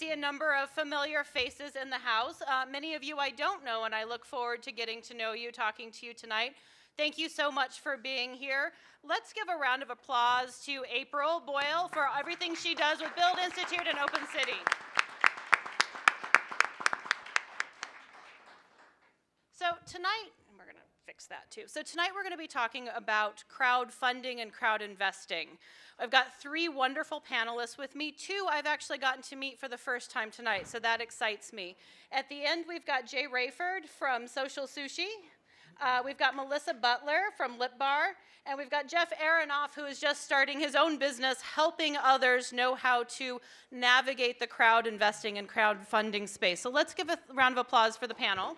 see a number of familiar faces in the house. Many of you I don't know, and I look forward to getting to know you, talking to you tonight. Thank you so much for being here. Let's give a round of applause to April Boyle for everything she does with Build Institute and Open City. So tonight, we're going to fix that too. So tonight we're going to be talking about crowdfunding and crowd investing. I've got 3 wonderful panelists with me. 2 I've actually gotten to meet for the first time tonight, so that excites me. At the end, we've got Jay Rayford from Social Sushi. We've got Melissa Butler from Lip Bar, and we've got Jeff Aronoff, who is just starting his own business, helping others know how to navigate the crowd investing and crowdfunding space. So let's give a round of applause for the panel.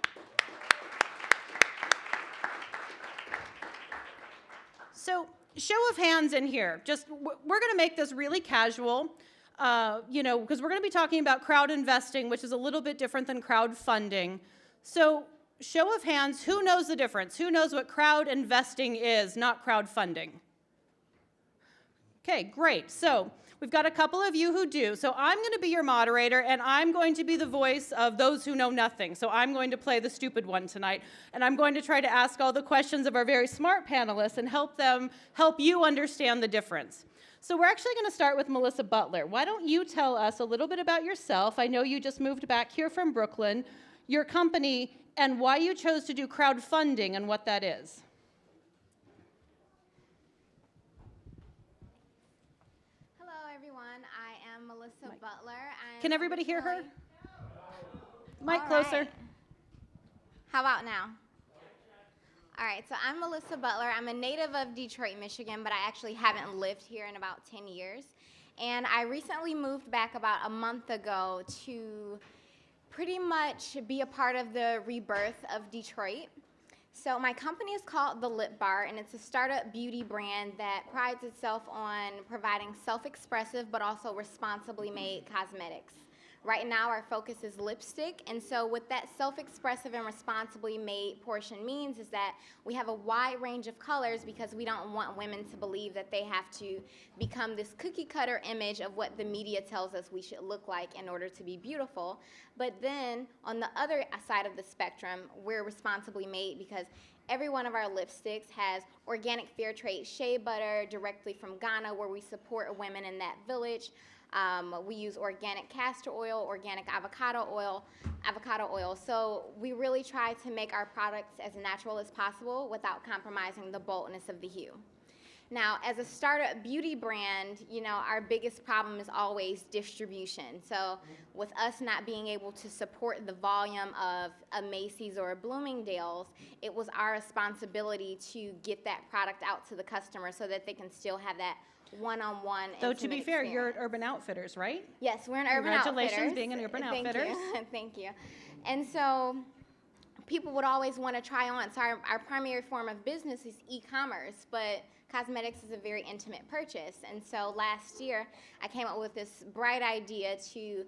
So, show of hands in here. We're going to make this really casual, because we're going to be talking about crowd investing, which is a little bit different than crowdfunding. So, show of hands, who knows the difference? Who knows what crowd investing is, not crowdfunding? Okay, great. So, we've got a couple of you who do. So I'm going to be your moderator, and I'm going to be the voice of those who know nothing. So I'm going to play the stupid one tonight, and I'm going to try to ask all the questions of our very smart panelists and help you understand the difference. So we're actually going to start with Melissa Butler. Why don't you tell us a little bit about yourself? I know you just moved back here from Brooklyn, your company, and why you chose to do crowdfunding and what that is. I am Melissa Butler. Can everybody hear her? Mic All closer. Right. How about now? All right, so I'm Melissa Butler. I'm a native of Detroit, Michigan, but I actually haven't lived here in about 10 years. And I recently moved back about a month ago to pretty much be a part of the rebirth of Detroit. So my company is called The Lip Bar, and it's a startup beauty brand that prides itself on providing self-expressive but also responsibly made cosmetics. Right now our focus is lipstick, and so what that self-expressive and responsibly made portion means is that we have a wide range of colors because we don't want women to believe that they have to become this cookie cutter image of what the media tells us we should look like in order to be beautiful. But then on the other side of the spectrum, we're responsibly made because every one of our lipsticks has organic fair trade shea butter directly from Ghana, where we support women in that village. We use organic castor oil, organic avocado oil. So we really try to make our products as natural as possible without compromising the boldness of the hue. Now, as a startup beauty brand, our biggest problem is always distribution. So with us not being able to support the volume of a Macy's or a Bloomingdale's, it was our responsibility to get that product out to the customer so that they can still have that one-on-one. So to be fair, you're at Urban Outfitters, right? Yes, we're in Urban Outfitters. Congratulations being an Urban Outfitters. Thank you. And so people would always want to try on. So our primary form of business is e-commerce, but cosmetics is a very intimate purchase. And so last year, I came up with this bright idea to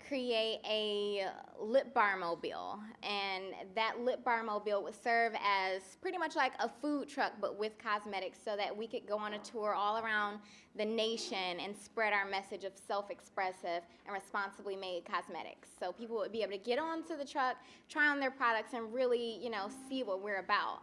create a lip bar mobile, and that lip bar mobile would serve as pretty much like a food truck but with cosmetics, so that we could go on a tour all around the nation and spread our message of self-expressive and responsibly made cosmetics. So people would be able to get onto the truck, try on their products, and really, see what we're about.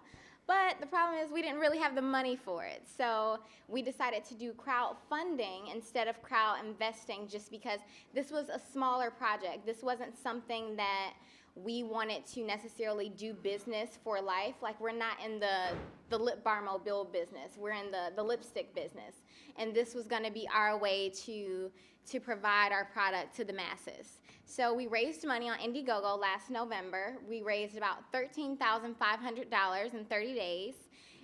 But the problem is we didn't really have the money for it. So we decided to do crowdfunding instead of crowd investing, just because this was a smaller project. This wasn't something that we wanted to necessarily do business for life. Like, we're not in the lip bar mobile business. We're in the lipstick business. And this was going to be our way to provide our product to the masses. So we raised money on Indiegogo last November. We raised about $13,500 in 30 days.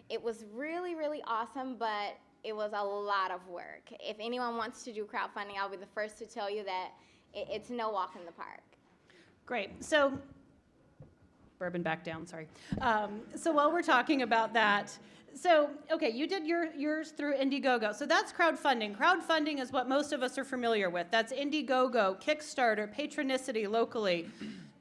It was really, really awesome, but it was a lot of work. If anyone wants to do crowdfunding, I'll be the first to tell you that it's no walk in the park. Great. So, bourbon back down, sorry. So while we're talking about that, okay, you did yours through Indiegogo. So that's crowdfunding. Crowdfunding is what most of us are familiar with. That's Indiegogo, Kickstarter, Patronicity locally.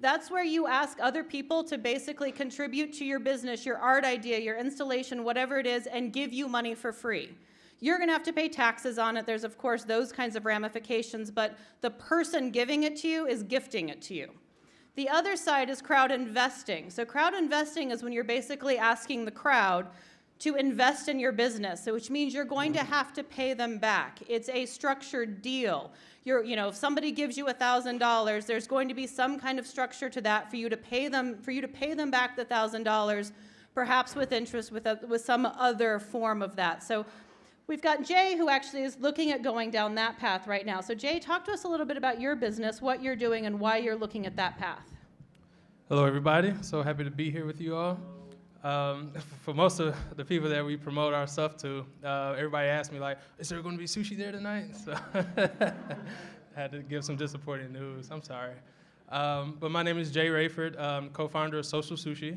That's where you ask other people to basically contribute to your business, your art idea, your installation, whatever it is, and give you money for free. You're going to have to pay taxes on it. There's, of course, those kinds of ramifications, but the person giving it to you is gifting it to you. The other side is crowd investing. So crowd investing is when you're basically asking the crowd to invest in your business, so which means you're going to have to pay them back. It's a structured deal. If somebody gives you $1,000, there's going to be some kind of structure to that for you to pay them back the $1,000, perhaps with interest, with some other form of that. So we've got Jay, who actually is looking at going down that path right now. So Jay, talk to us a little bit about your business, what you're doing, and why you're looking at that path. Hello, everybody. So happy to be here with you all. For most of the people that we promote our stuff to, everybody asks me, like, is there going to be sushi there tonight? So I had to give some disappointing news. I'm sorry. But my name is Jay Rayford, co-founder of Social Sushi,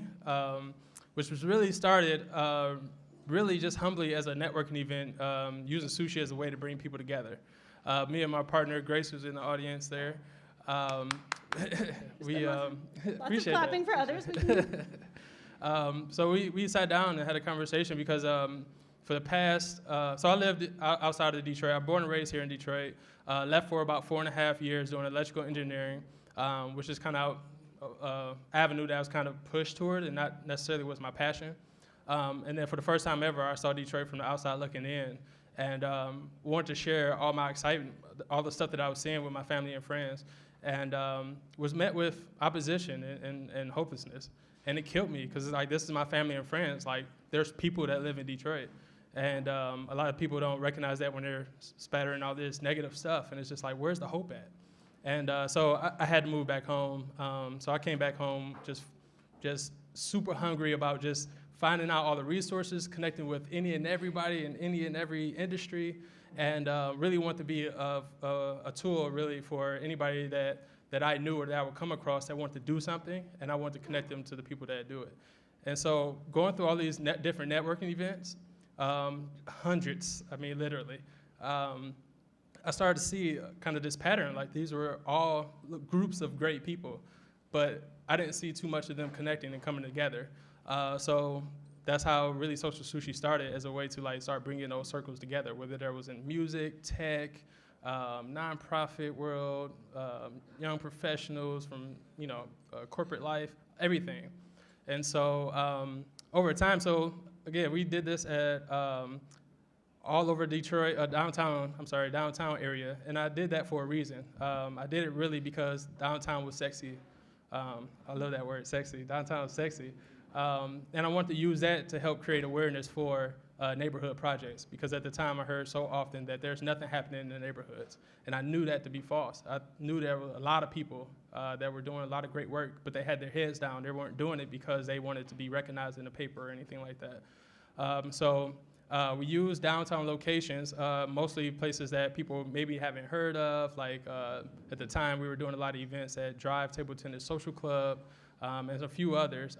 which was really started really just humbly as a networking event, using sushi as a way to bring people together. Me and my partner, Grace, who's in the audience there, we Lots of clapping for others. So we sat down and had a conversation because for the past, so I lived outside of Detroit. I'm born and raised here in Detroit. Left for about 4.5 years doing electrical engineering, which is kind of avenue that I was kind of pushed toward and not necessarily was my passion. And then for the first time ever, I saw Detroit from the outside looking in and wanted to share all my excitement, all the stuff that I was seeing with my family and friends, and was met with opposition and hopelessness. And it killed me because like this is my family and friends. Like there's people that live in Detroit, and a lot of people don't recognize that when they're spattering all this negative stuff. And it's just like, where's the hope at? And so I had to move back home. So I came back home just super hungry about just finding out all the resources, connecting with any and everybody in any and every industry, and really want to be a tool really for anybody that I knew or that I would come across that wanted to do something, and I wanted to connect them to the people that do it. And so going through all these different networking events, hundreds, I mean literally, I started to see kind of this pattern, like these were all groups of great people, but I didn't see too much of them connecting and coming together. So that's how really Social Sushi started, as a way to like start bringing those circles together, whether there was in music, tech, nonprofit world, young professionals from corporate life, everything. And so over time, so again, we did this at all over Detroit, downtown area, and I did that for a reason. I did it really because downtown was sexy. I love that word, sexy. Downtown was sexy. And I wanted to use that to help create awareness for neighborhood projects, because at the time I heard so often that there's nothing happening in the neighborhoods, and I knew that to be false. I knew there were a lot of people that were doing a lot of great work, but they had their heads down. They weren't doing it because they wanted to be recognized in the paper or anything like that. So we used downtown locations, mostly places that people maybe haven't heard of, like at the time we were doing a lot of events at Drive Table Tennis Social Club, and a few others,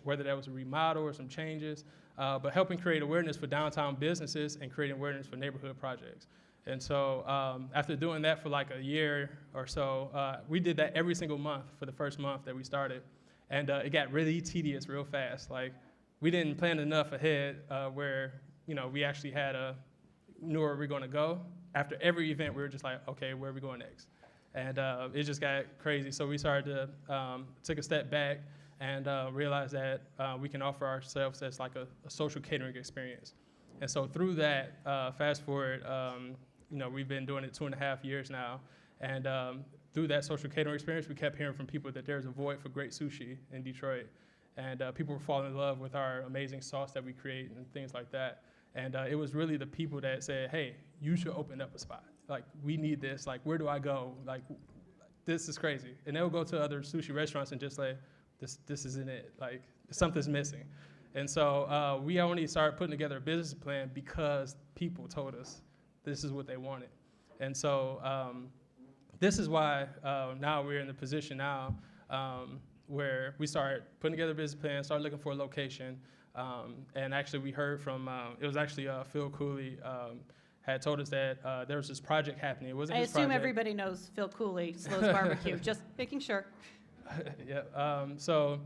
whether that was a remodel or some changes, but helping create awareness for downtown businesses and creating awareness for neighborhood projects. And so after doing that for like a year or so, we did that every single month for the first month that we started. And it got really tedious real fast. Like we didn't plan enough ahead where we actually knew where we were going to go. After every event, we were just like, okay, where are we going next? And it just got crazy. So we started to take a step back and realize that we can offer ourselves as like a social catering experience. And so through that, fast forward, we've been doing it 2.5 years now. And through that social catering experience, we kept hearing from people that there's a void for great sushi in Detroit. And people were falling in love with our amazing sauce that we create and things like that. And it was really the people that said, hey, you should open up a spot. Like, we need this. Like, where do I go? Like, this is crazy. And they'll go to other sushi restaurants and just like, this isn't it. Like, something's missing. And so we only started putting together a business plan because people told us this is what they wanted. And so this is why now we're in the position now where we started putting together a business plan, started looking for a location. And actually we heard from, it was actually Phil Cooley had told us that there was this project happening. It wasn't his project. I assume everybody knows Phil Cooley, Slow's Barbecue, just making sure. Yeah, so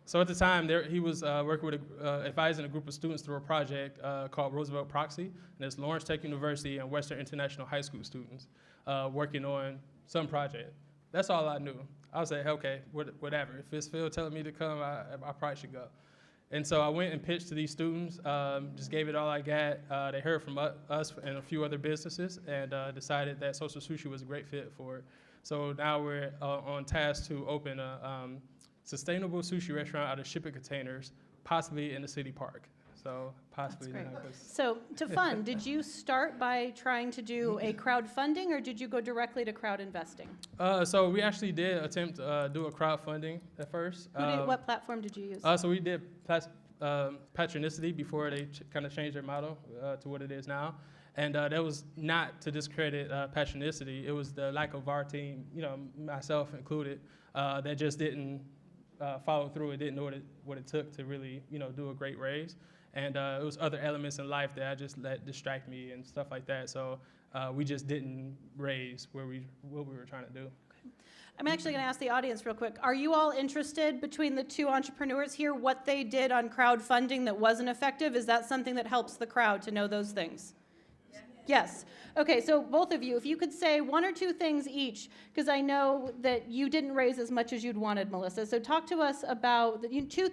So at the time, he was working with, advising a group of students through a project called Roosevelt Proxy, and it's Lawrence Tech University and Western International High School students working on some project. That's all I knew. I was like, okay, whatever. If it's Phil telling me to come, I probably should go. And so I went and pitched to these students, just gave it all I got. They heard from us and a few other businesses and decided that Social Sushi was a great fit for it. So now we're on task to open a sustainable sushi restaurant out of shipping containers, possibly in the city park. So possibly. That's great. So to fund, did you start by trying to do a crowdfunding, or did you go directly to crowd investing? So we actually did attempt to do a crowdfunding at first. What platform did you use? So we did Patronicity before they kind of changed their model to what it is now. And that was not to discredit Patronicity. It was the lack of our team, myself included, that just didn't follow through. It didn't know what it took to really, do a great raise. And it was other elements in life that I just let distract me and stuff like that. So we just didn't raise what we were trying to do. I'm actually going to ask the audience real quick. Are you all interested, between the two entrepreneurs here, what they did on crowdfunding that wasn't effective? Is that something that helps the crowd to know those things? Yes. Okay, so both of you, if you could say one or two things each, because I know that you didn't raise as much as you'd wanted, Melissa. So talk to us about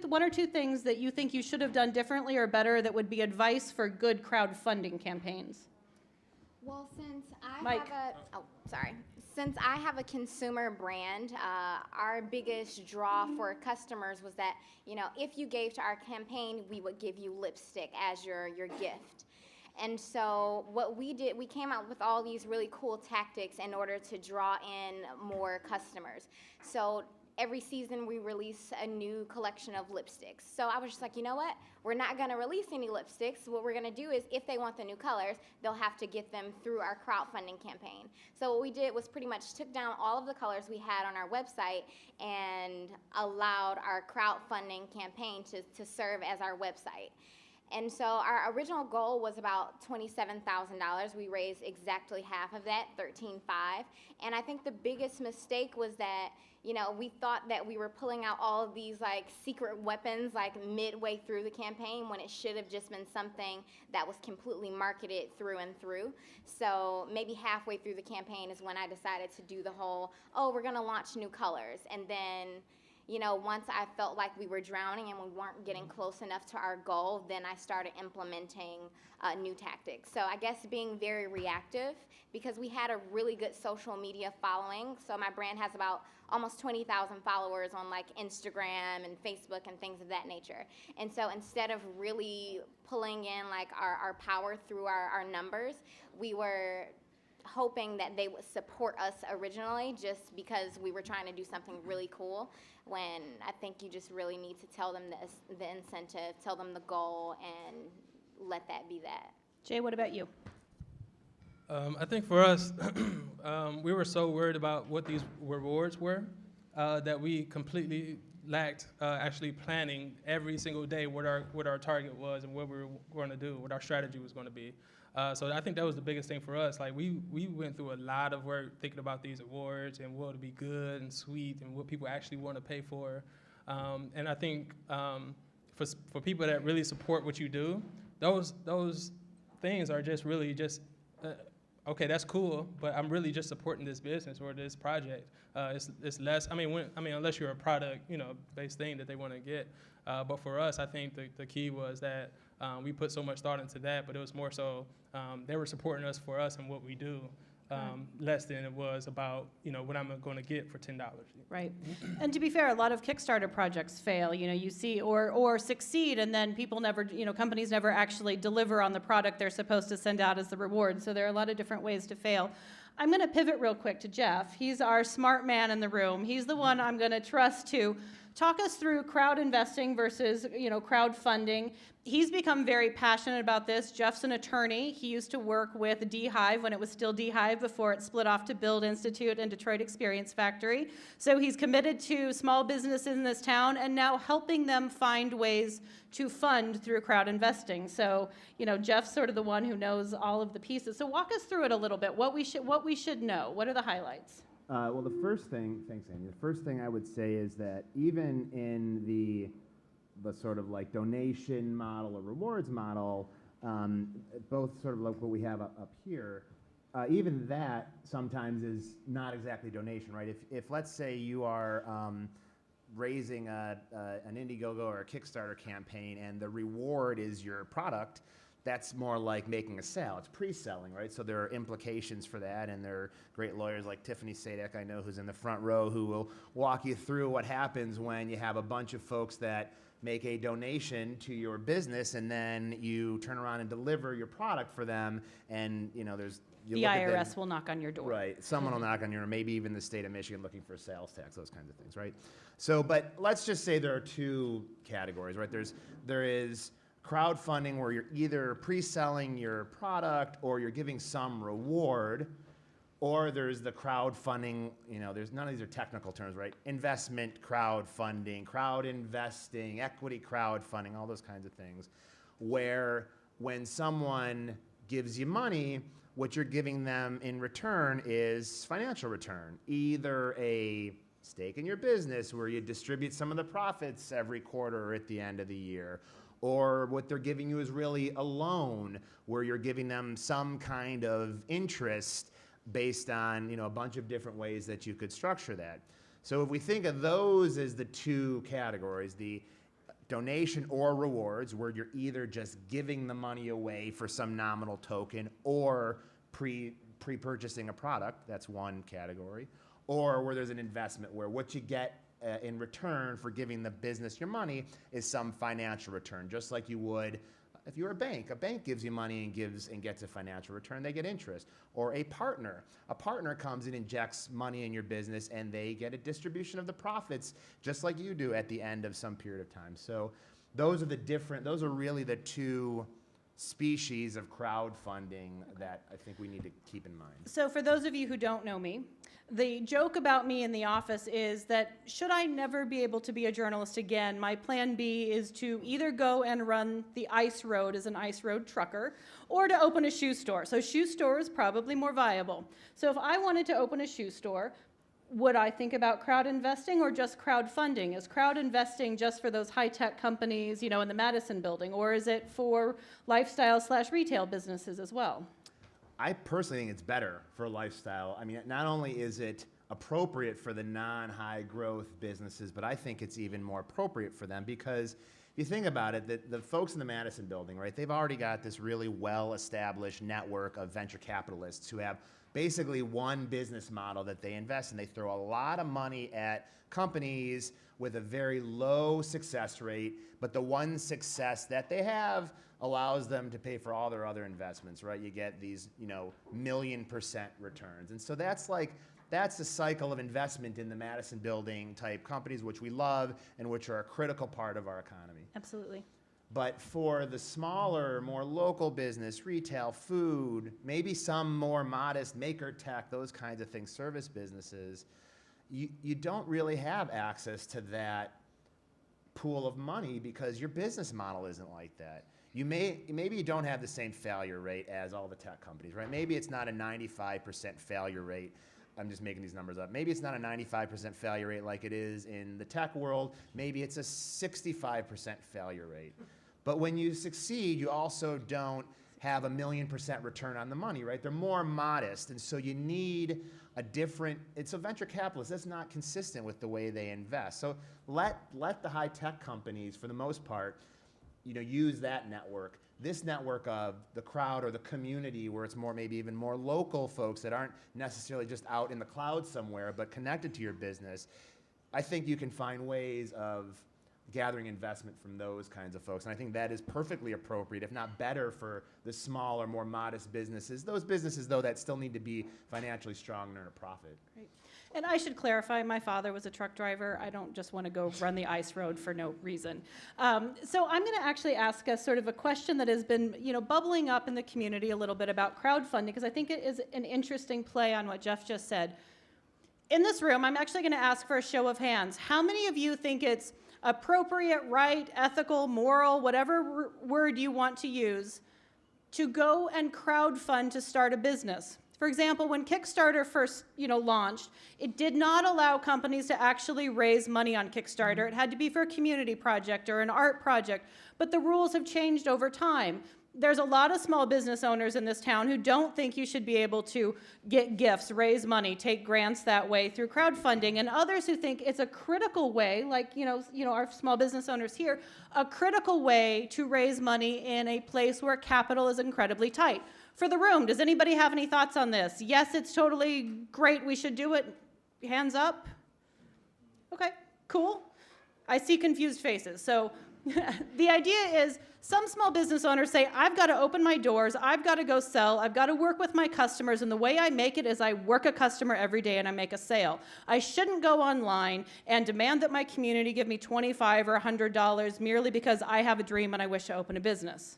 one or two things that you think you should have done differently or better that would be advice for good crowdfunding campaigns. Well, since Mike. Since I have a consumer brand, our biggest draw for customers was that, if you gave to our campaign, we would give you lipstick as your gift. And so what we did, we came out with all these really cool tactics in order to draw in more customers. So every season we release a new collection of lipsticks. So I was just like, you know what? We're not going to release any lipsticks. What we're going to do is, if they want the new colors, they'll have to get them through our crowdfunding campaign. So what we did was pretty much took down all of the colors we had on our website and allowed our crowdfunding campaign to serve as our website. And so our original goal was about $27,000. We raised exactly half of that, $13,500. And I think the biggest mistake was that, we thought that we were pulling out all of these secret weapons midway through the campaign, when it should have just been something that was completely marketed through and through. So maybe halfway through the campaign is when I decided to do the whole, we're going to launch new colors. And then, once I felt like we were drowning and we weren't getting close enough to our goal, then I started implementing new tactics. So I guess being very reactive, because we had a really good social media following. So my brand has about almost 20,000 followers on Instagram and Facebook and things of that nature. And so instead of really pulling in our power through our numbers, we were hoping that they would support us originally, just because we were trying to do something really cool, when I think you just really need to tell them the incentive, tell them the goal, and let that be that. Jay, what about you? I think for us, we were so worried about what these rewards were that we completely lacked actually planning every single day what our target was and what we were going to do, what our strategy was going to be. So I think that was the biggest thing for us. We went through a lot of work thinking about these awards and what would be good and sweet and what people actually want to pay for. And I think for people that really support what you do, those things are just really just, okay, that's cool, but I'm really just supporting this business or this project. It's less, unless you're a product, based thing that they want to get. But for us, I think the key was that we put so much thought into that, but it was more so they were supporting us for us and what we do, less than it was about, what I'm going to get for $10. Right. And to be fair, a lot of Kickstarter projects fail, you see, or succeed, and then people never, companies never actually deliver on the product they're supposed to send out as the reward. So there are a lot of different ways to fail. I'm going to pivot real quick to Jeff. He's our smart man in the room. He's the one I'm going to trust to talk us through crowd investing versus, crowdfunding. He's become very passionate about this. Jeff's an attorney. He used to work with D-Hive when it was still D-Hive before it split off to Build Institute and Detroit Experience Factory. So he's committed to small businesses in this town and now helping them find ways to fund through crowd investing. So, Jeff's sort of the one who knows all of the pieces. So walk us through it a little bit, what we should know. What are the highlights? Well, the first thing, thanks, Andy. The first thing I would say is that even in the sort of like donation model or rewards model, both sort of like what we have up here, even that sometimes is not exactly donation, right? If let's say you are raising an Indiegogo or a Kickstarter campaign and the reward is your product, that's more like making a sale. It's pre-selling, right? So there are implications for that, and there are great lawyers like Tiffany Sadek, I know, who's in the front row, who will walk you through what happens when you have a bunch of folks that make a donation to your business, and then you turn around and deliver your product for them, and The IRS will knock on your door. Right. Someone will knock on your door, maybe even the state of Michigan looking for a sales tax, those kinds of things, right? So, but let's just say there are two categories, right? There is crowdfunding where you're either pre-selling your product or you're giving some reward, or there's the crowdfunding, there's none of these are technical terms, right? Investment crowdfunding, crowd investing, equity crowdfunding, all those kinds of things, where when someone gives you money, what you're giving them in return is financial return, either a stake in your business where you distribute some of the profits every quarter or at the end of the year, or what they're giving you is really a loan where you're giving them some kind of interest based on a bunch of different ways that you could structure that. So if we think of those as the two categories, the donation or rewards, where you're either just giving the money away for some nominal token or pre-purchasing a product, that's one category, or where there's an investment where what you get in return for giving the business your money is some financial return, just like you would if you're a bank. A bank gives you money and gets a financial return. They get interest. Or a partner. A partner comes and injects money in your business, and they get a distribution of the profits, just like you do at the end of some period of time. So those are really the two species of crowdfunding that I think we need to keep in mind. So for those of you who don't know me, the joke about me in the office is that should I never be able to be a journalist again, my plan B is to either go and run the ice road as an ice road trucker or to open a shoe store. So shoe store is probably more viable. So if I wanted to open a shoe store, would I think about crowd investing or just crowdfunding? Is crowd investing just for those high-tech companies, in the Madison building, or is it for lifestyle/retail businesses as well? I personally think it's better for lifestyle. I mean, not only is it appropriate for the non-high growth businesses, but I think it's even more appropriate for them because if you think about it, the folks in the Madison building, right, they've already got this really well-established network of venture capitalists who have basically one business model that they invest in. They throw a lot of money at companies with a very low success rate, but the one success that they have allows them to pay for all their other investments, right? You get these, 1,000,000% returns. And so that's the cycle of investment in the Madison building type companies, which we love and which are a critical part of our economy. Absolutely. But for the smaller, more local business, retail, food, maybe some more modest maker tech, those kinds of things, service businesses, you don't really have access to that pool of money because your business model isn't like that. Maybe you don't have the same failure rate as all the tech companies, right? Maybe it's not a 95% failure rate. I'm just making these numbers up. Maybe it's not a 95% failure rate like it is in the tech world. Maybe it's a 65% failure rate. But when you succeed, you also don't have 1,000,000% return on the money, right? They're more modest, and so you need it's a venture capitalist. That's not consistent with the way they invest. So let the high-tech companies, for the most part, use that network. This network of the crowd or the community where it's more, maybe even more local folks that aren't necessarily just out in the cloud somewhere, but connected to your business. I think you can find ways of gathering investment from those kinds of folks. And I think that is perfectly appropriate, if not better, for the smaller, more modest businesses. Those businesses, though, that still need to be financially strong and earn a profit. Great. And I should clarify, my father was a truck driver. I don't just want to go run the ice road for no reason. So I'm going to actually ask us sort of a question that has been, bubbling up in the community a little bit about crowdfunding, because I think it is an interesting play on what Jeff just said. In this room, I'm actually going to ask for a show of hands. How many of you think it's appropriate, right, ethical, moral, whatever word you want to use, to go and crowdfund to start a business? For example, when Kickstarter first, launched, it did not allow companies to actually raise money on Kickstarter. It had to be for a community project or an art project, but the rules have changed over time. There's a lot of small business owners in this town who don't think you should be able to get gifts, raise money, take grants that way through crowdfunding, and others who think it's a critical way, like our small business owners here, a critical way to raise money in a place where capital is incredibly tight. For the room, does anybody have any thoughts on this? Yes, it's totally great, we should do it. Hands up. Okay, cool. I see confused faces. So the idea is some small business owners say, I've got to open my doors, I've got to go sell, I've got to work with my customers, and the way I make it is I work a customer every day and I make a sale. I shouldn't go online and demand that my community give me $25 or $100 merely because I have a dream and I wish to open a business.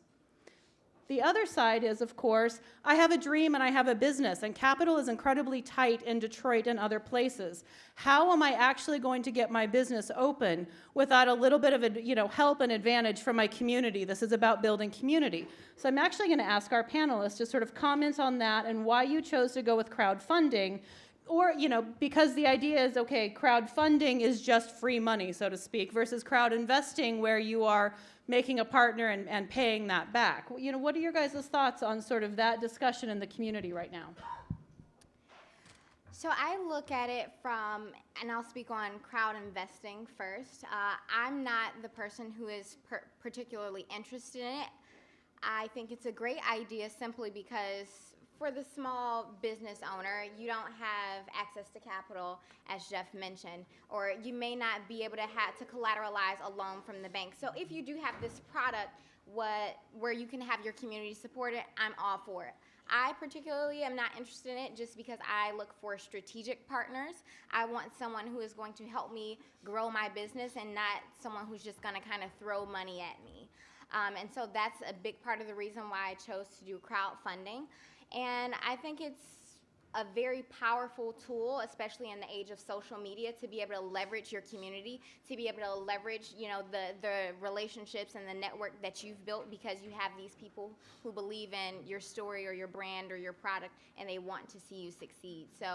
The other side is, of course, I have a dream and I have a business, and capital is incredibly tight in Detroit and other places. How am I actually going to get my business open without a little bit of help and advantage from my community? This is about building community. So I'm actually going to ask our panelists to sort of comment on that and why you chose to go with crowdfunding. Or, because the idea is, okay, crowdfunding is just free money, so to speak, versus crowd investing where you are making a partner and paying that back. What are your guys' thoughts on sort of that discussion in the community right now? So I look at it from, and I'll speak on crowd investing first. I'm not the person who is particularly interested in it. I think it's a great idea simply because for the small business owner, you don't have access to capital, as Jeff mentioned, or you may not be able to collateralize a loan from the bank. So if you do have this product where you can have your community support it, I'm all for it. I particularly am not interested in it just because I look for strategic partners. I want someone who is going to help me grow my business and not someone who's just going to kind of throw money at me. And so that's a big part of the reason why I chose to do crowdfunding. And I think it's a very powerful tool, especially in the age of social media, to be able to leverage your community, to be able to leverage, the relationships and the network that you've built because you have these people who believe in your story or your brand or your product and they want to see you succeed. So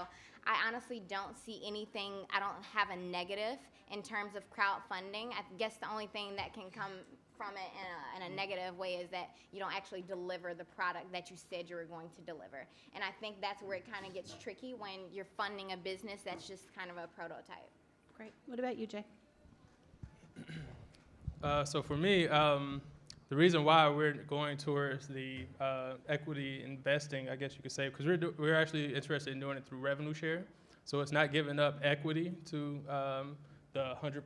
I honestly don't see anything, I don't have a negative in terms of crowdfunding. I guess the only thing that can come from it in a negative way is that you don't actually deliver the product that you said you were going to deliver. And I think that's where it kind of gets tricky when you're funding a business that's just kind of a prototype. Great. What about you, Jay? So for me, the reason why we're going towards the equity investing, I guess you could say, because we're actually interested in doing it through revenue share. So it's not giving up equity to the 100,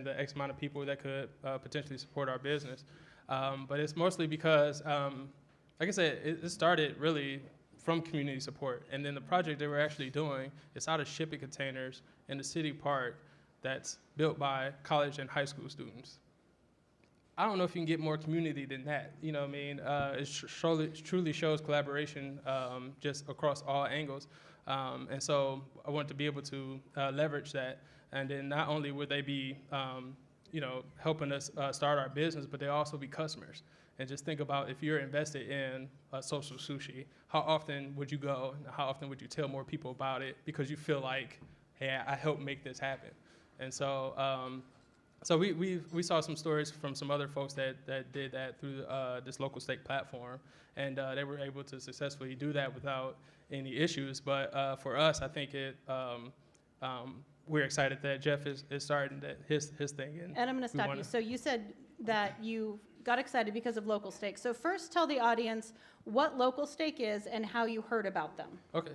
the X amount of people that could potentially support our business. But it's mostly because, like I said, it started really from community support. And then the project that we're actually doing is out of shipping containers in the city park that's built by college and high school students. I don't know if you can get more community than that. It truly shows collaboration just across all angles. And so I want to be able to leverage that. And then not only would they be, helping us start our business, but they'll also be customers. And just think about if you're invested in social sushi, how often would you go? How often would you tell more people about it because you feel like, hey, I helped make this happen? And so, we saw some stories from some other folks that did that through this local stake platform, and they were able to successfully do that without any issues. But for us, I think we're excited that Jeff is starting his thing. And I'm going to stop you. So you said that you got excited because of local stake. So first tell the audience what local stake is and how you heard about them. Okay.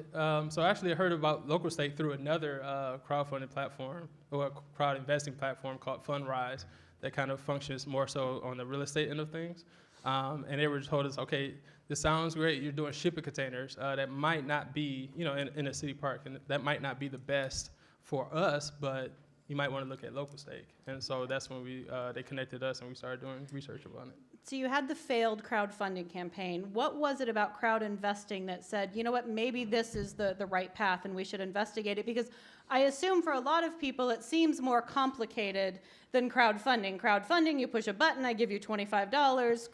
So actually I heard about local stake through another crowdfunding platform or crowd investing platform called Fundrise that kind of functions more so on the real estate end of things. And they were told us, okay, this sounds great. You're doing shipping containers that might not be, in a city park, and that might not be the best for us, but you might want to look at local stake. And so that's when they connected us and we started doing research about it. So you had the failed crowdfunding campaign. What was it about crowd investing that said, you know what, maybe this is the right path and we should investigate it? Because I assume for a lot of people it seems more complicated than crowdfunding. Crowdfunding, you push a button, I give you $25.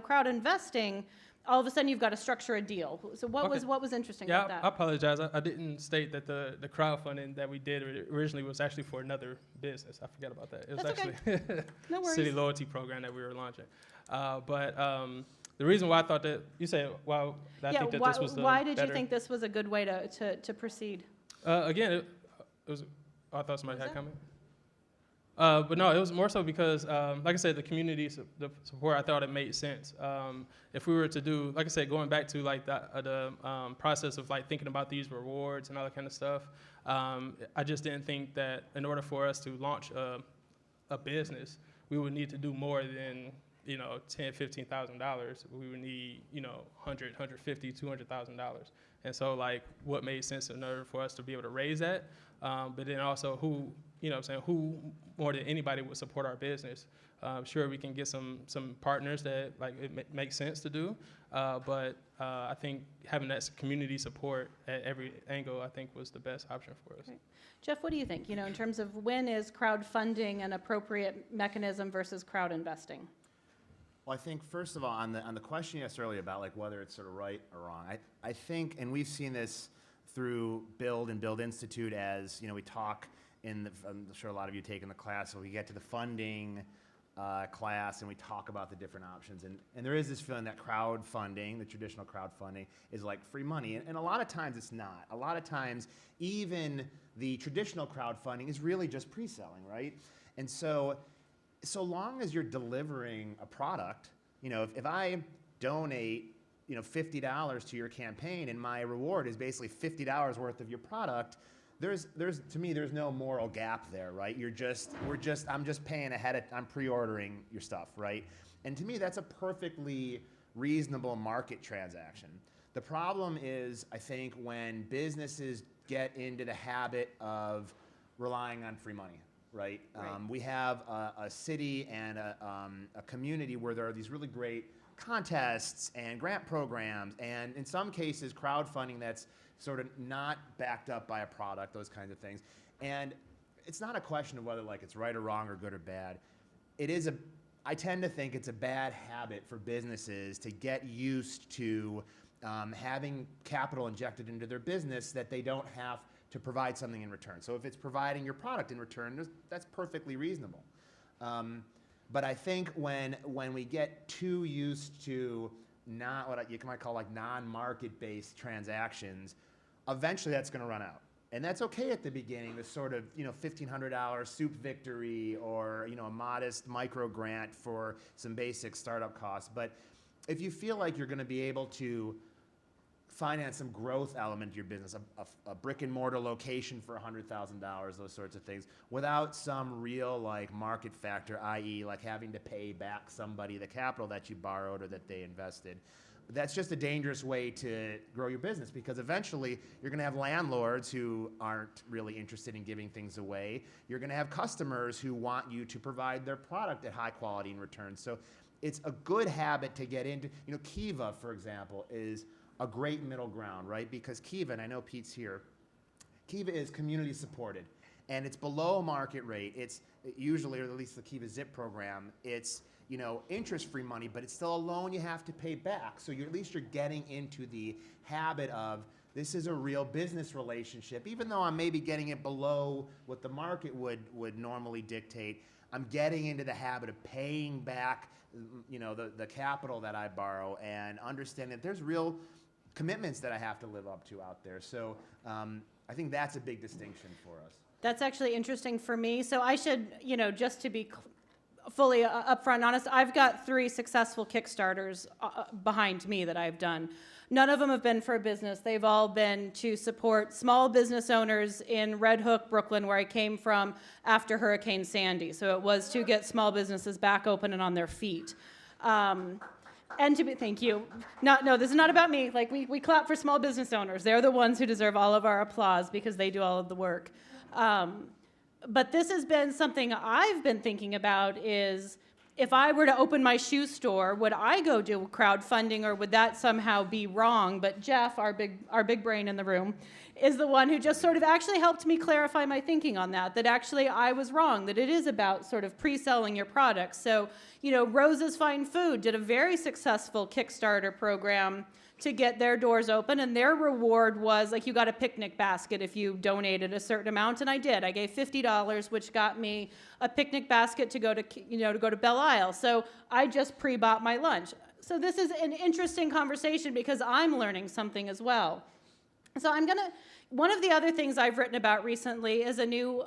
Crowd investing, all of a sudden you've got to structure a deal. So what Okay. was interesting Yeah, about that? I apologize. I didn't state that the crowdfunding that we did originally was actually for another business. I forgot about that. It was That's okay. actually No worries. city loyalty program that we were launching. But the reason why I thought that, you said, well, I think that why, this was the why did better. you think this was a good way to proceed? Again, it was, I thought somebody Was had it? comment. But no, it was more so because, like I said, the community the support, I thought it made sense. If we were to do, like I said, going back to like the process of like thinking about these rewards and all that kind of stuff, I just didn't think that in order for us to launch a business, we would need to do more than, you know, $10,000-$15,000. We would need, you know, $100,000, $150,000, $200,000. And so like what made sense in order for us to be able to raise that, but then also who, you know what I'm saying, who more than anybody would support our business. Sure, we can get some partners that like it makes sense to do, but I think having that community support at every angle, I think was the best option for us. Right. Jeff, what do you think? You know, in terms of when is crowdfunding an appropriate mechanism versus crowd investing? Well, I think first of all, on the question you asked earlier about like whether it's sort of right or wrong, I think, and we've seen this through Build and Build Institute, as you know, we talk in the, I'm sure a lot of you take in the class, so we get to the funding class and we talk about the different options, and there is this feeling that crowdfunding, the traditional crowdfunding, is like free money, and a lot of times it's not. A lot of times, even the traditional crowdfunding is really just pre-selling, right? And so long as you're delivering a product, you know, if I donate, you know, $50 to your campaign and my reward is basically $50 worth of your product, to me, there's no moral gap there, right? I'm just paying ahead, I'm pre-ordering your stuff, right? And to me, that's a perfectly reasonable market transaction. The problem is, I think, when businesses get into the habit of relying on free money, right? Right. We have a city and a community where there are these really great contests and grant programs, and in some cases, crowdfunding that's sort of not backed up by a product, those kinds of things. And it's not a question of whether like it's right or wrong or good or bad. I tend to think it's a bad habit for businesses to get used to having capital injected into their business that they don't have to provide something in return. So if it's providing your product in return, that's perfectly reasonable. But I think when we get too used to not what you might call like non-market-based transactions, eventually that's going to run out. And that's okay at the beginning, this sort of, you know, $1,500 soup victory or, you know, a modest micro grant for some basic startup costs. But if you feel like you're going to be able to finance some growth element to your business, a brick and mortar location for $100,000, those sorts of things, without some real like market factor, i.e. like having to pay back somebody the capital that you borrowed or that they invested, that's just a dangerous way to grow your business, because eventually you're going to have landlords who aren't really interested in giving things away. You're going to have customers who want you to provide their product at high quality in return. So it's a good habit to get into. You know, Kiva, for example, is a great middle ground, right? Because Kiva, and I know Pete's here, Kiva is community supported, and it's below market rate. It's usually, or at least the Kiva Zip program, it's, you know, interest-free money, but it's still a loan you have to pay back. So at least you're getting into the habit of, this is a real business relationship. Even though I'm maybe getting it below what the market would normally dictate, I'm getting into the habit of paying back, you know, the capital that I borrow, and understanding that there's real commitments that I have to live up to out there. So I think that's a big distinction for us. That's actually interesting for me. So I should, you know, just to be fully upfront and honest, I've got 3 successful Kickstarters behind me that I've done. None of them have been for a business. They've all been to support small business owners in Red Hook, Brooklyn, where I came from after Hurricane Sandy. So it was to get small businesses back open and on their feet. And to be, thank you. No, this is not about me. Like, we clap for small business owners. They're the ones who deserve all of our applause because they do all of the work. But this has been something I've been thinking about is, if I were to open my shoe store, would I go do crowdfunding, or would that somehow be wrong? But Jeff, our big brain in the room, is the one who just sort of actually helped me clarify my thinking on that, that actually I was wrong, that it is about sort of pre-selling your products. So, Rose's Fine Food did a very successful Kickstarter program to get their doors open, and their reward was like you got a picnic basket if you donated a certain amount, and I did. I gave $50, which got me a picnic basket to go to Belle Isle. So I just pre-bought my lunch. So this is an interesting conversation because I'm learning something as well. So one of the other things I've written about recently is a new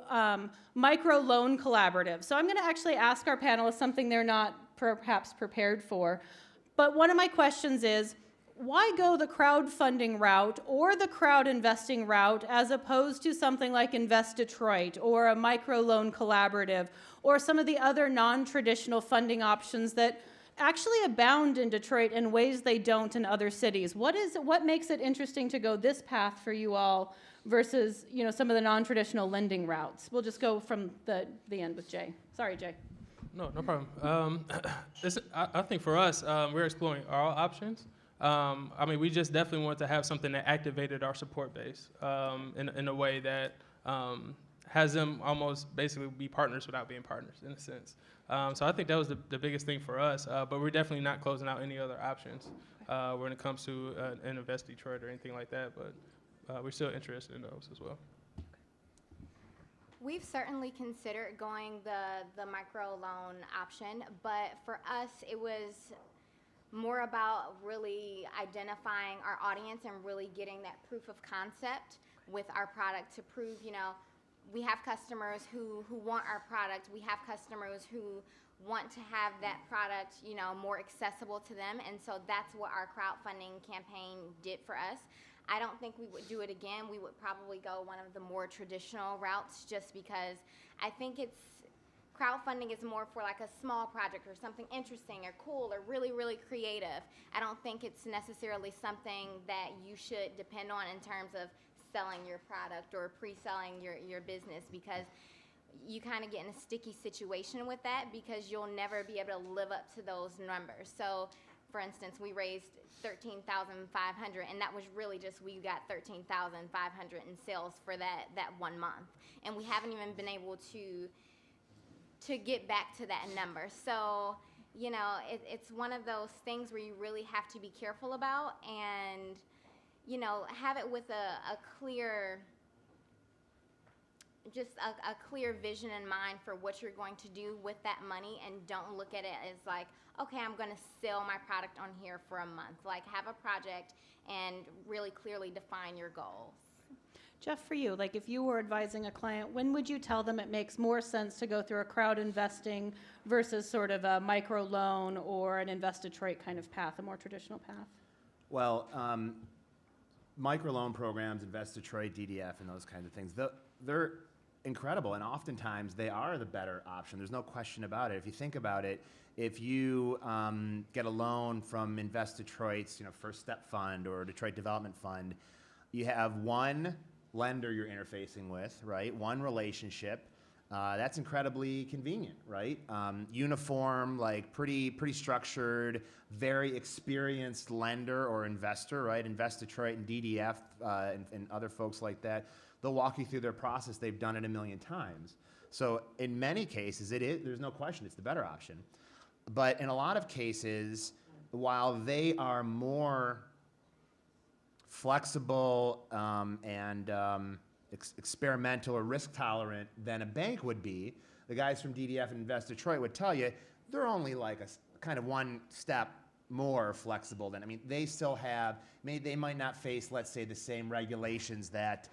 micro loan collaborative. So I'm gonna actually ask our panelists something they're not perhaps prepared for. But one of my questions is, why go the crowdfunding route or the crowd investing route as opposed to something like Invest Detroit or a microloan collaborative or some of the other non-traditional funding options that actually abound in Detroit in ways they don't in other cities? What makes it interesting to go this path for you all versus some of the non-traditional lending routes? We'll just go from the end with Jay. Sorry, Jay. No problem. I think for us, we're exploring all options. We just definitely want to have something that activated our support base in a way that has them almost basically be partners without being partners, in a sense. So I think that was the biggest thing for us, but we're definitely not closing out any other options when it comes to an Invest Detroit or anything like that, but we're still interested in those as well. We've certainly considered going the micro loan option, but for us, it was more about really identifying our audience and really getting that proof of concept with our product to prove, we have customers who want our product. We have customers who want to have that product, more accessible to them. And so that's what our crowdfunding campaign did for us. I don't think we would do it again. We would probably go one of the more traditional routes just because I think crowdfunding is more for like a small project or something interesting or cool or really, really creative. I don't think it's necessarily something that you should depend on in terms of selling your product or pre-selling your business, because you kind of get in a sticky situation with that because you'll never be able to live up to those numbers. So for instance, we raised $13,500, and that was really just we got $13,500 in sales for that 1 month, and we haven't even been able to get back to that number. So it's one of those things where you really have to be careful about and have it with a clear vision in mind for what you're going to do with that money, and don't look at it as like, okay, I'm going to sell my product on here for a month. Like, have a project and really clearly define your goals. Jeff, for you, like if you were advising a client, when would you tell them it makes more sense to go through a crowd investing versus sort of a micro loan or an Invest Detroit kind of path, a more traditional path? Well, microloan programs, Invest Detroit, DDF, and those kinds of things, they're incredible, and oftentimes they are the better option. There's no question about it. If you think about it, if you get a loan from Invest Detroit's First Step Fund or Detroit Development Fund, you have one lender you're interfacing with, right? One relationship. That's incredibly convenient, right? Uniform, like pretty structured, very experienced lender or investor, right? Invest Detroit and DDF and other folks like that, they'll walk you through their process. They've done it a million times. So in many cases, there's no question it's the better option. But in a lot of cases, while they are more flexible and experimental or risk tolerant than a bank would be, the guys from DDF and Invest Detroit would tell you they're only like a kind of one step more flexible than, they still have, they might not face, let's say, the same regulations that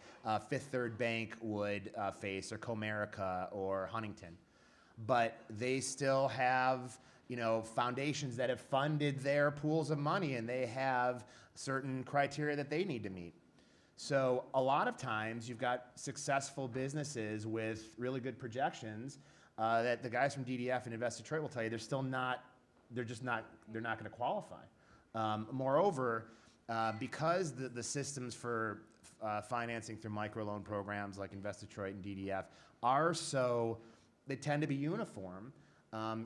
Fifth Third Bank would face, or Comerica or Huntington. But they still have, foundations that have funded their pools of money, and they have certain criteria that they need to meet. So a lot of times you've got successful businesses with really good projections that the guys from DDF and Invest Detroit will tell you they're not going to qualify. Moreover, because the systems for financing through microloan programs like Invest Detroit and DDF are they tend to be uniform.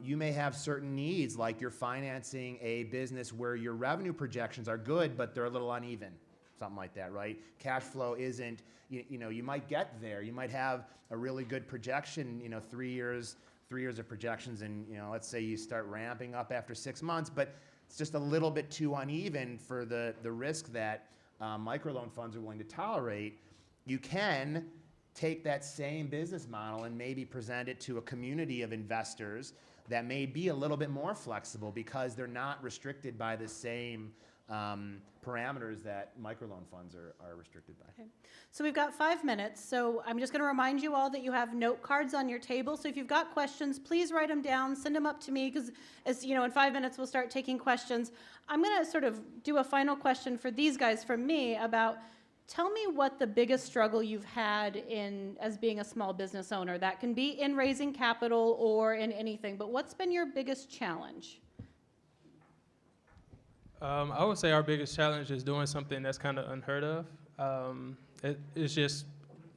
You may have certain needs, like you're financing a business where your revenue projections are good, but they're a little uneven, something like that, right? Cash flow isn't, you might get there. You might have a really good projection, 3 years of projections, and let's say you start ramping up after 6 months, but it's just a little bit too uneven for the risk that microloan funds are willing to tolerate. You can take that same business model and maybe present it to a community of investors that may be a little bit more flexible because they're not restricted by the same parameters that microloan funds are restricted by. Okay. So we've got 5 minutes, so I'm just going to remind you all that you have note cards on your table. So if you've got questions, please write them down, send them up to me, because in 5 minutes we'll start taking questions. I'm going to sort of do a final question for these guys from me about, tell me what the biggest struggle you've had as being a small business owner. That can be in raising capital or in anything, but what's been your biggest challenge? I would say our biggest challenge is doing something that's kind of unheard of. It's just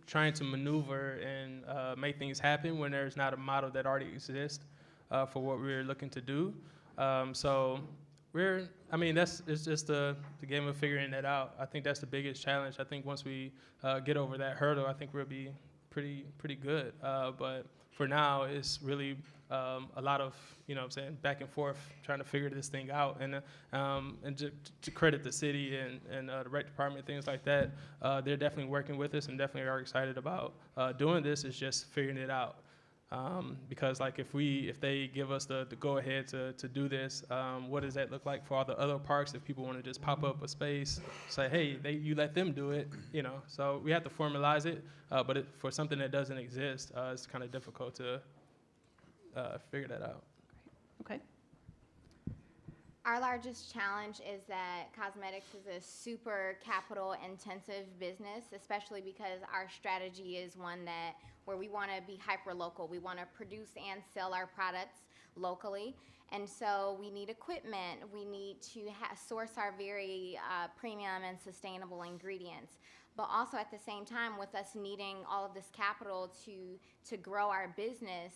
trying to maneuver and make things happen when there's not a model that already exists for what we're looking to do. So it's just the game of figuring that out. I think that's the biggest challenge. I think once we get over that hurdle, I think we'll be pretty good. But for now, it's really a lot of, back and forth, trying to figure this thing out. And to credit the city and the rec department, things like that, they're definitely working with us and definitely are excited about doing this. It's just figuring it out. Because if they give us the go ahead to do this, what does that look like for all the other parks? If people want to just pop up a space, say, hey, you let them do it, So we have to formalize it, but for something that doesn't exist, it's kind of difficult to figure that out. Okay. Our largest challenge is that cosmetics is a super capital intensive business, especially because our strategy is one where we want to be hyper local. We want to produce and sell our products locally. And so we need equipment. We need to source our very premium and sustainable ingredients. But also at the same time, with us needing all of this capital to grow our business,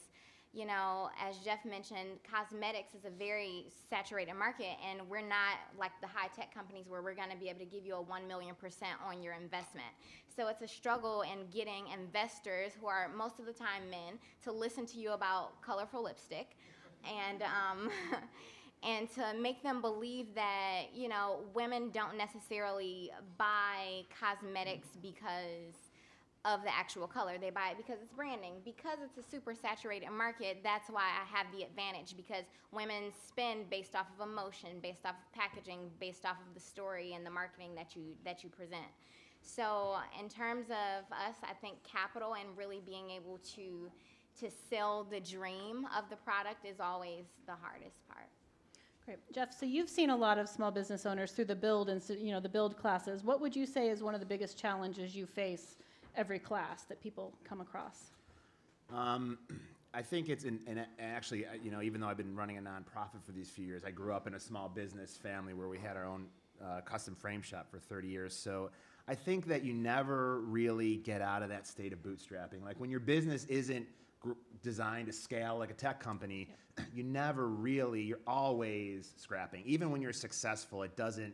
as Jeff mentioned, cosmetics is a very saturated market, and we're not like the high-tech companies where we're going to be able to give you a 1,000,000% on your investment. So it's a struggle in getting investors, who are most of the time men, to listen to you about colorful lipstick, and and to make them believe that, women don't necessarily buy cosmetics because of the actual color. They buy it because it's branding. Because it's a super saturated market, that's why I have the advantage, because women spend based off of emotion, based off of packaging, based off of the story and the marketing that you present. So in terms of us, I think capital and really being able to sell the dream of the product is always the hardest part. Great. Jeff, so you've seen a lot of small business owners through the build and the build classes. What would you say is one of the biggest challenges you face every class that people come across? I think it's, and actually, even though I've been running a nonprofit for these few years, I grew up in a small business family where we had our own custom frame shop for 30 years. So I think that you never really get out of that state of bootstrapping. Like when your business isn't designed to scale like a tech company, you're always scrapping. Even when you're successful, it doesn't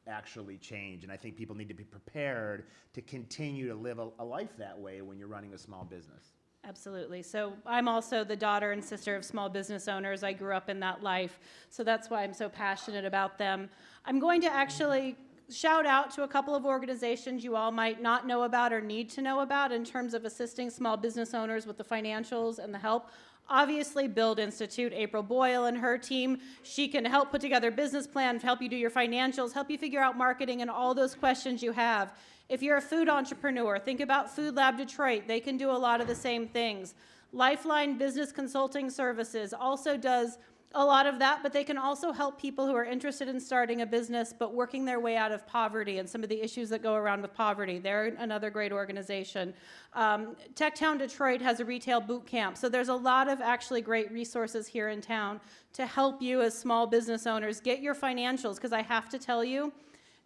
actually change. And I think people need to be prepared to continue to live a life that way when you're running a small business. Absolutely. So I'm also the daughter and sister of small business owners. I grew up in that life, so that's why I'm so passionate about them. I'm going to actually shout out to a couple of organizations you all might not know about or need to know about in terms of assisting small business owners with the financials and the help. Obviously, Build Institute, April Boyle and her team, she can help put together business plans, help you do your financials, help you figure out marketing and all those questions you have. If you're a food entrepreneur, think about Food Lab Detroit. They can do a lot of the same things. Lifeline Business Consulting Services also does a lot of that, but they can also help people who are interested in starting a business but working their way out of poverty and some of the issues that go around with poverty. They're another great organization. Techtown Detroit has a retail boot camp, so there's a lot of actually great resources here in town to help you as small business owners get your financials, because I have to tell you,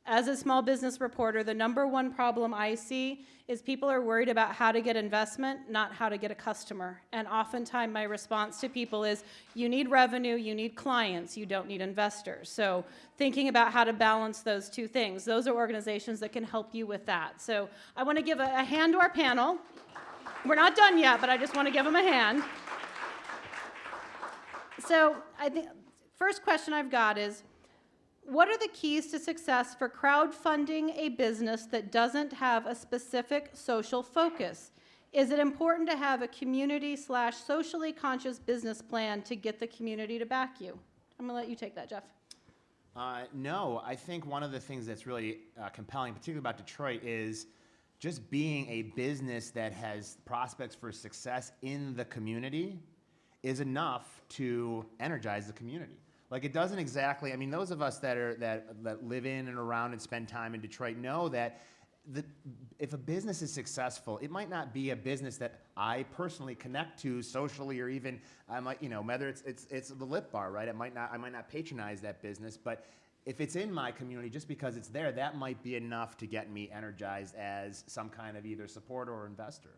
As a small business reporter, the number one problem I see is people are worried about how to get investment, not how to get a customer. And oftentimes my response to people is, you need revenue, you need clients, you don't need investors. So thinking about how to balance those two things, those are organizations that can help you with that. So I want to give a hand to our panel. We're not done yet, but I just want to give them a hand. So I think first question I've got is, what are the keys to success for crowdfunding a business that doesn't have a specific social focus? Is it important to have a community/socially conscious business plan to get the community to back you? I'm going to let you take that, Jeff. No, I think one of the things that's really compelling, particularly about Detroit, is just being a business that has prospects for success in the community is enough to energize the community. Like, it doesn't exactly, I mean, those of us that live in and around and spend time in Detroit know that if a business is successful, it might not be a business that I personally connect to socially, or even I might, whether it's the Lip Bar, right? I might not patronize that business, but if it's in my community, just because it's there, that might be enough to get me energized as some kind of either supporter or investor.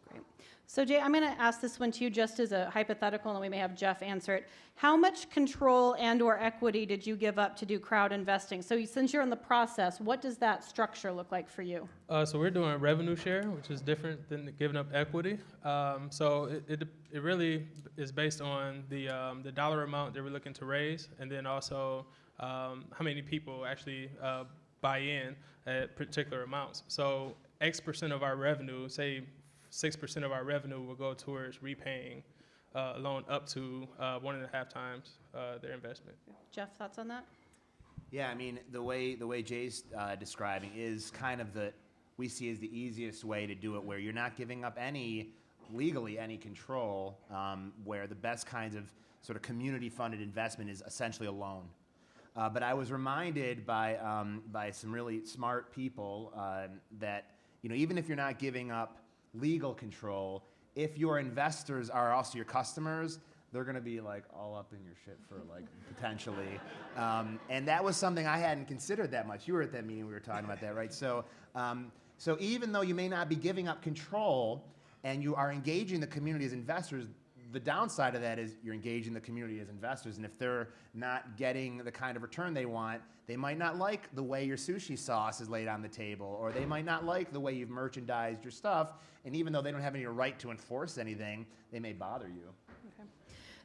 Great. So Jay, I'm going to ask this one to you just as a hypothetical, and we may have Jeff answer it. How much control and or equity did you give up to do crowd investing? So since you're in the process, what does that structure look like for you? So we're doing a revenue share, which is different than giving up equity. So it really is based on the dollar amount that we're looking to raise, and then also how many people actually buy in at particular amounts. So X% of our revenue, say 6% of our revenue, will go towards repaying a loan up to 1.5 times their investment. Jeff, thoughts on that? Yeah, I mean, the way Jay's describing is kind of we see as the easiest way to do it, where you're not giving up legally any control, where the best kinds of sort of community-funded investment is essentially a loan. But I was reminded by some really smart people that, even if you're not giving up legal control, if your investors are also your customers, they're going to be like all up in your shit for like potentially. And that was something I hadn't considered that much. You were at that meeting, we were talking about that, right? So even though you may not be giving up control and you are engaging the community as investors, the downside of that is you're engaging the community as investors, and if they're not getting the kind of return they want, they might not like the way your sushi sauce is laid on the table, or they might not like the way you've merchandised your stuff, and even though they don't have any right to enforce anything, they may bother you. Okay.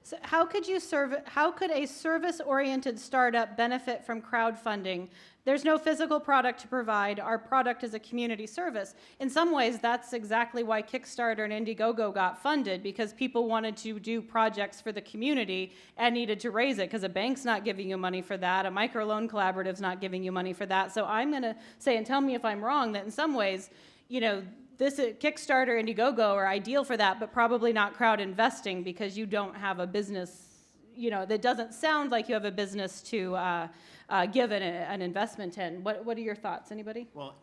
So how could a service-oriented startup benefit from crowdfunding? There's no physical product to provide. Our product is a community service. In some ways, that's exactly why Kickstarter and Indiegogo got funded, because people wanted to do projects for the community and needed to raise it, because a bank's not giving you money for that, a microloan collaborative's not giving you money for that. So I'm going to say, and tell me if I'm wrong, that in some ways, this Kickstarter, Indiegogo are ideal for that, but probably not crowd investing, because you don't have a business, that doesn't sound like you have a business to give an investment in. What are your thoughts? Anybody? Well,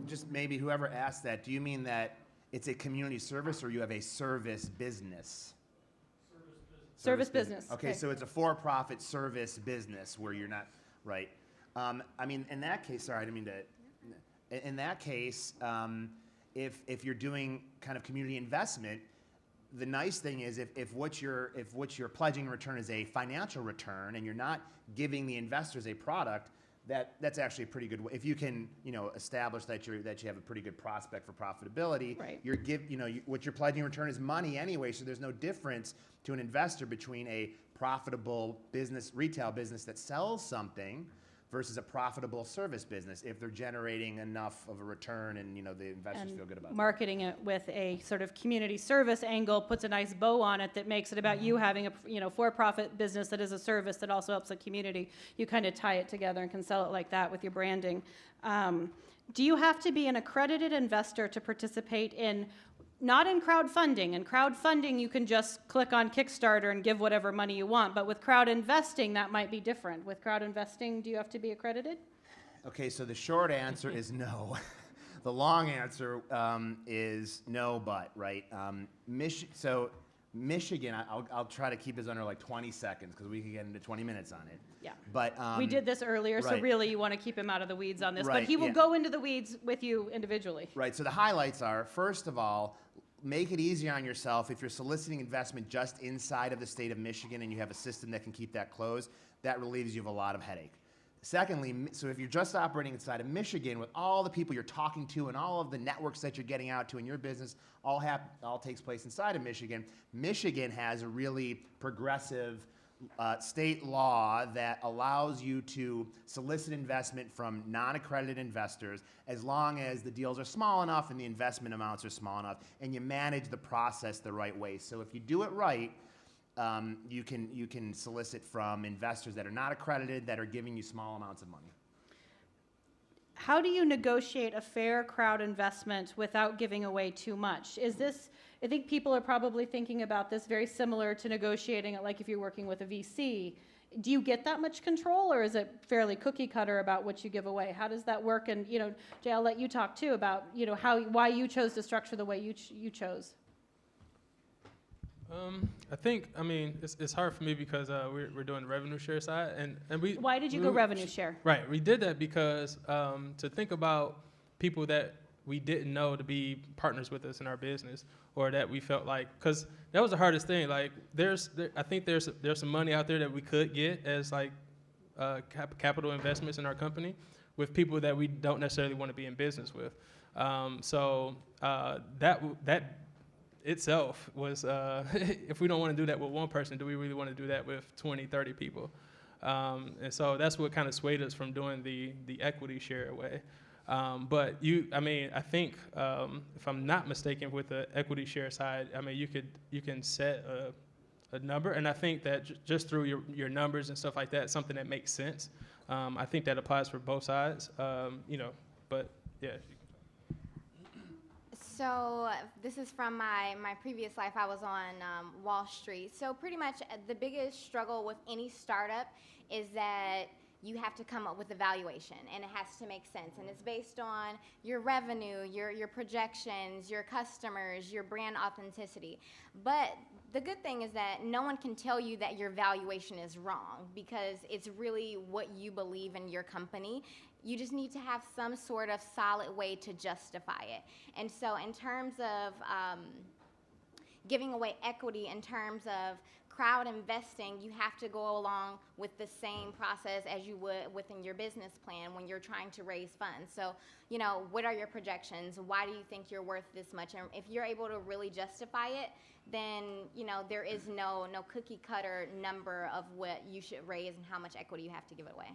just maybe whoever asked that, do you mean that it's a community service, or you have a service business? Service business. Okay, so it's a for-profit service business where you're not, right? I mean, in that case, sorry, I didn't mean to. In that case, if you're doing kind of community investment, the nice thing is if what you're pledging in return is a financial return, and you're not giving the investors a product, that's actually a pretty good way. If you can, establish that you have a pretty good prospect for profitability, right. What you're pledging in return is money anyway, so there's no difference to an investor between a profitable business, retail business that sells something, versus a profitable service business if they're generating enough of a return and the investors feel good about it. Marketing it with a sort of community service angle puts a nice bow on it that makes it about you having a for-profit business that is a service that also helps the community. You kind of tie it together and can sell it like that with your branding. Do you have to be an accredited investor to participate in, not in crowdfunding? In crowdfunding, you can just click on Kickstarter and give whatever money you want. But with crowd investing, that might be different. With crowd investing, do you have to be accredited? Okay, so the short answer is no. The long answer is no, but, right? So Michigan, I'll try to keep this under like 20 seconds because we can get into 20 minutes on it. Yeah. But We did this earlier, so right. really you want to keep him out of the weeds on this. But Right, he will yeah. go into the weeds with you individually. Right, so the highlights are, first of all, make it easier on yourself. If you're soliciting investment just inside of the state of Michigan and you have a system that can keep that closed, that relieves you of a lot of headache. Secondly, so if you're just operating inside of Michigan with all the people you're talking to and all of the networks that you're getting out to in your business, all takes place inside of Michigan. Michigan has a really progressive state law that allows you to solicit investment from non-accredited investors as long as the deals are small enough and the investment amounts are small enough and you manage the process the right way. So if you do it right, you can solicit from investors that are not accredited, that are giving you small amounts of money. How do you negotiate a fair crowd investment without giving away too much? Is this, I think people are probably thinking about this very similar to negotiating it like if you're working with a VC. Do you get that much control, or is it fairly cookie cutter about what you give away? How does that work? And, Jay, I'll let you talk too about, why you chose to structure the way you chose. I mean, it's hard for me because we're doing the revenue share side, and we. Why did you go revenue share? Right, we did that because to think about people that we didn't know to be partners with us in our business, or that we felt like, because that was the hardest thing. Like, I think there's some money out there that we could get as like capital investments in our company with people that we don't necessarily want to be in business with. So that itself was, if we don't want to do that with one person, do we really want to do that with 20, 30 people? And so that's what kind of swayed us from doing the equity share way. But I think if I'm not mistaken with the equity share side, I mean, you can set a number, and I think that just through your numbers and stuff like that, something that makes sense. I think that applies for both sides, but yeah. So this is from my previous life. I was on Wall Street. So pretty much the biggest struggle with any startup is that you have to come up with a valuation, and it has to make sense. And it's based on your revenue, your projections, your customers, your brand authenticity. But the good thing is that no one can tell you that your valuation is wrong, because it's really what you believe in your company. You just need to have some sort of solid way to justify it. And so in terms of giving away equity, in terms of crowd investing, you have to go along with the same process as you would within your business plan when you're trying to raise funds. So, what are your projections? Why do you think you're worth this much? And if you're able to really justify it, then, there is no cookie cutter number of what you should raise and how much equity you have to give it away.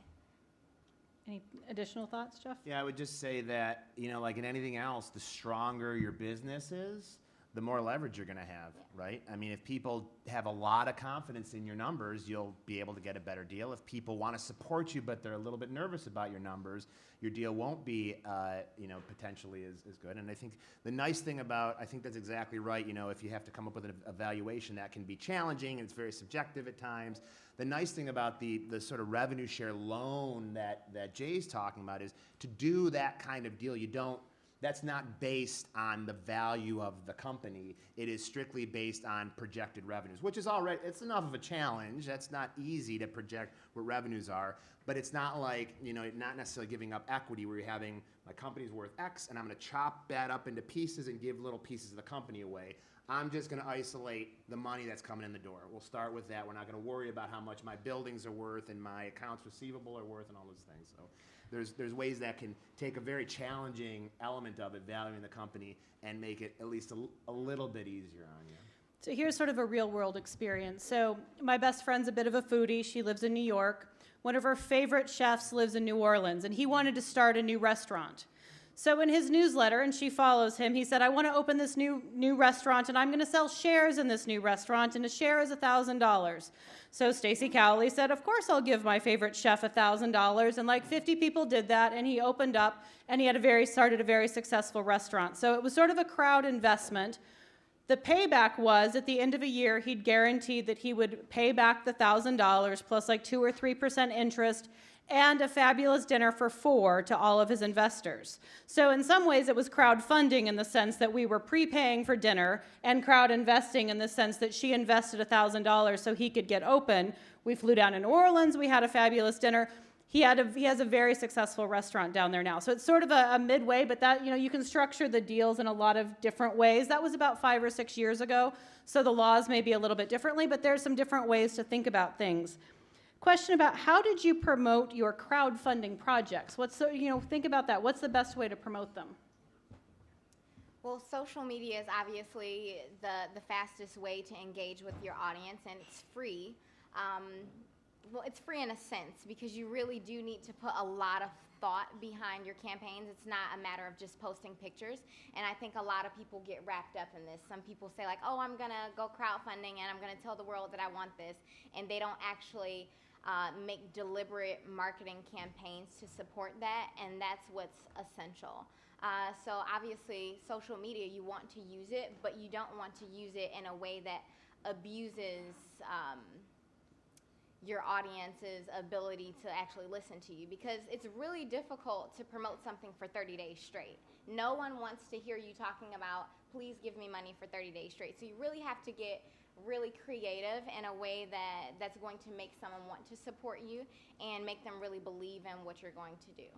Any additional thoughts, Jeff? Yeah, I would just say that, like in anything else, the stronger your business is, the more leverage you're going to have, right? I mean, if people have a lot of confidence in your numbers, you'll be able to get a better deal. If people want to support you, but they're a little bit nervous about your numbers, your deal won't be, potentially as good. And I think the nice thing about, I think that's exactly right, if you have to come up with an evaluation, that can be challenging, and it's very subjective at times. The nice thing about the sort of revenue share loan that Jay's talking about is to do that kind of deal, that's not based on the value of the company. It is strictly based on projected revenues, which is already, it's enough of a challenge. That's not easy to project what revenues are, but it's not like, not necessarily giving up equity where you're having, my company's worth X and I'm gonna chop that up into pieces and give little pieces of the company away. I'm just gonna isolate the money that's coming in the door. We'll start with that. We're not gonna worry about how much my buildings are worth and my accounts receivable are worth and all those things. So there's ways that can take a very challenging element of it, valuing the company, and make it at least a little bit easier on you. So here's sort of a real world experience. So my best friend's a bit of a foodie. She lives in New York. One of her favorite chefs lives in New Orleans, and he wanted to start a new restaurant. So in his newsletter, and she follows him, he said, I want to open this new restaurant, and I'm going to sell shares in this new restaurant, and a share is $1,000. So Stacy Cowley said, of course I'll give my favorite chef $1,000, and like 50 people did that, and he opened up, and he started a very successful restaurant. So it was sort of a crowd investment. The payback was, at the end of a year, he'd guaranteed that he would pay back the $1,000 plus like 2 or 3% interest, and a fabulous dinner for 4 to all of his investors. So in some ways it was crowdfunding in the sense that we were prepaying for dinner, and crowd investing in the sense that she invested $1,000 so he could get open. We flew down to New Orleans, we had a fabulous dinner. He has a very successful restaurant down there now. So it's sort of a midway, but that, you can structure the deals in a lot of different ways. That was about 5 or 6 years ago, so the laws may be a little bit differently, but there's some different ways to think about things. Question about how did you promote your crowdfunding projects? Think about that. What's the best way to promote them? Well, social media is obviously the fastest way to engage with your audience, and it's free. Well, it's free in a sense because you really do need to put a lot of thought behind your campaigns. It's not a matter of just posting pictures, and I think a lot of people get wrapped up in this. Some people say like, oh, I'm gonna go crowdfunding and I'm gonna tell the world that I want this, and they don't actually make deliberate marketing campaigns to support that, and that's what's essential. So obviously, social media, you want to use it, but you don't want to use it in a way that abuses your audience's ability to actually listen to you, because it's really difficult to promote something for 30 days straight. No one wants to hear you talking about, please give me money for 30 days straight. So you really have to get really creative in a way that's going to make someone want to support you and make them really believe in what you're going to do.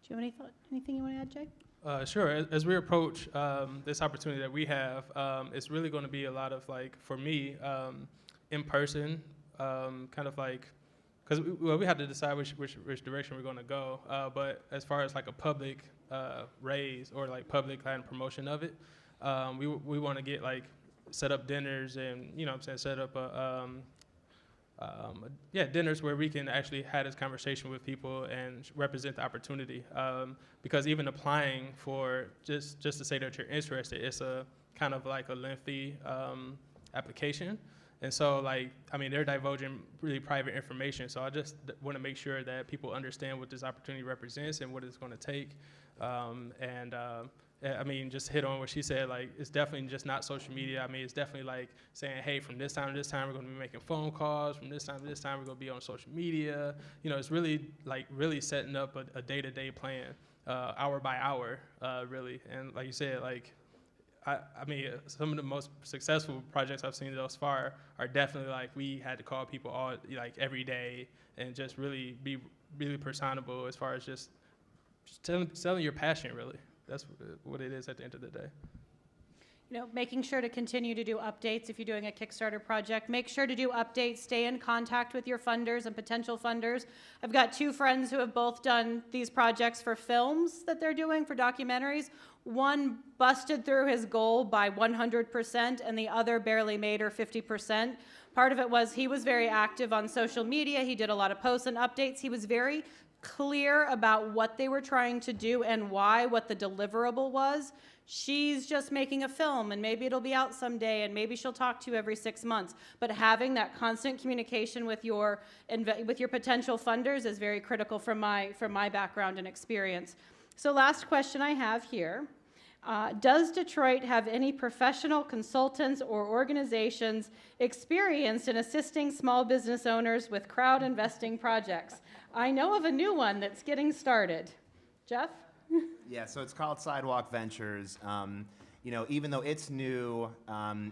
Do you have anything you want to add, Jay? Sure. As we approach this opportunity that we have, it's really going to be a lot of, like, for me, in person, kind of like, because we have to decide which direction we're going to go. But as far as like a public raise or like public kind of promotion of it, we want to get like set up dinners and set up dinners where we can actually have this conversation with people and represent the opportunity. Because even applying for just to say that you're interested, it's a kind of like a lengthy application. And so, they're divulging really private information. So I just want to make sure that people understand what this opportunity represents and what it's going to take. Just hit on what she said, like, it's definitely just not social media. It's definitely like saying, hey, from this time to this time, we're going to be making phone calls. From this time to this time, we're going to be on social media. It's really setting up a day-to-day plan, hour by hour, really. And like you said, some of the most successful projects I've seen thus far are definitely like we had to call people all every day and just really be really personable as far as just selling your passion, really. That's what it is at the end of the day. Making sure to continue to do updates if you're doing a Kickstarter project. Make sure to do updates, stay in contact with your funders and potential funders. I've got 2 friends who have both done these projects for films that they're doing, for documentaries. One busted through his goal by 100%, and the other barely made her 50%. Part of it was he was very active on social media. He did a lot of posts and updates. He was very clear about what they were trying to do and why, what the deliverable was. She's just making a film, and maybe it'll be out someday, and maybe she'll talk to you every 6 months. But having that constant communication with your potential funders is very critical from my background and experience. So last question I have here. Does Detroit have any professional consultants or organizations experienced in assisting small business owners with crowd investing projects? I know of a new one that's getting started. Jeff? Yeah, so it's called Sidewalk Ventures. Even though it's new,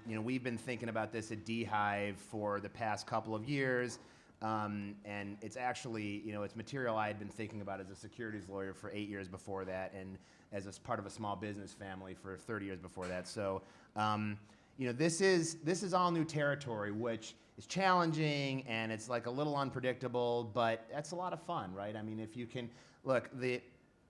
we've been thinking about this at D-Hive for the past couple of years. And it's actually, it's material I had been thinking about as a securities lawyer for 8 years before that, and as a part of a small business family for 30 years before that. So, this is all new territory, which is challenging, and it's like a little unpredictable, but that's a lot of fun, right? If you can, look, the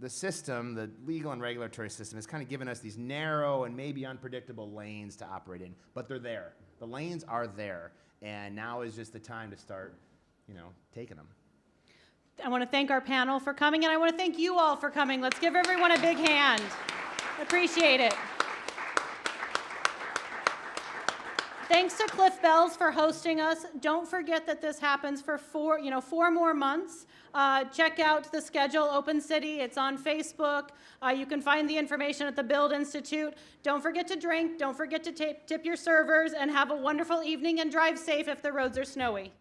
system, the legal and regulatory system, has kind of given us these narrow and maybe unpredictable lanes to operate in, but they're there. The lanes are there, and now is just the time to start taking them. I want to thank our panel for coming, and I want to thank you all for coming. Let's give everyone a big hand. Appreciate it. Thanks to Cliff Bells for hosting us. Don't forget that this happens for 4 more months. Check out the schedule, Open City. It's on Facebook. You can find the information at the Build Institute. Don't forget to drink. Don't forget to tip your servers, and have a wonderful evening, and drive safe if the roads are snowy.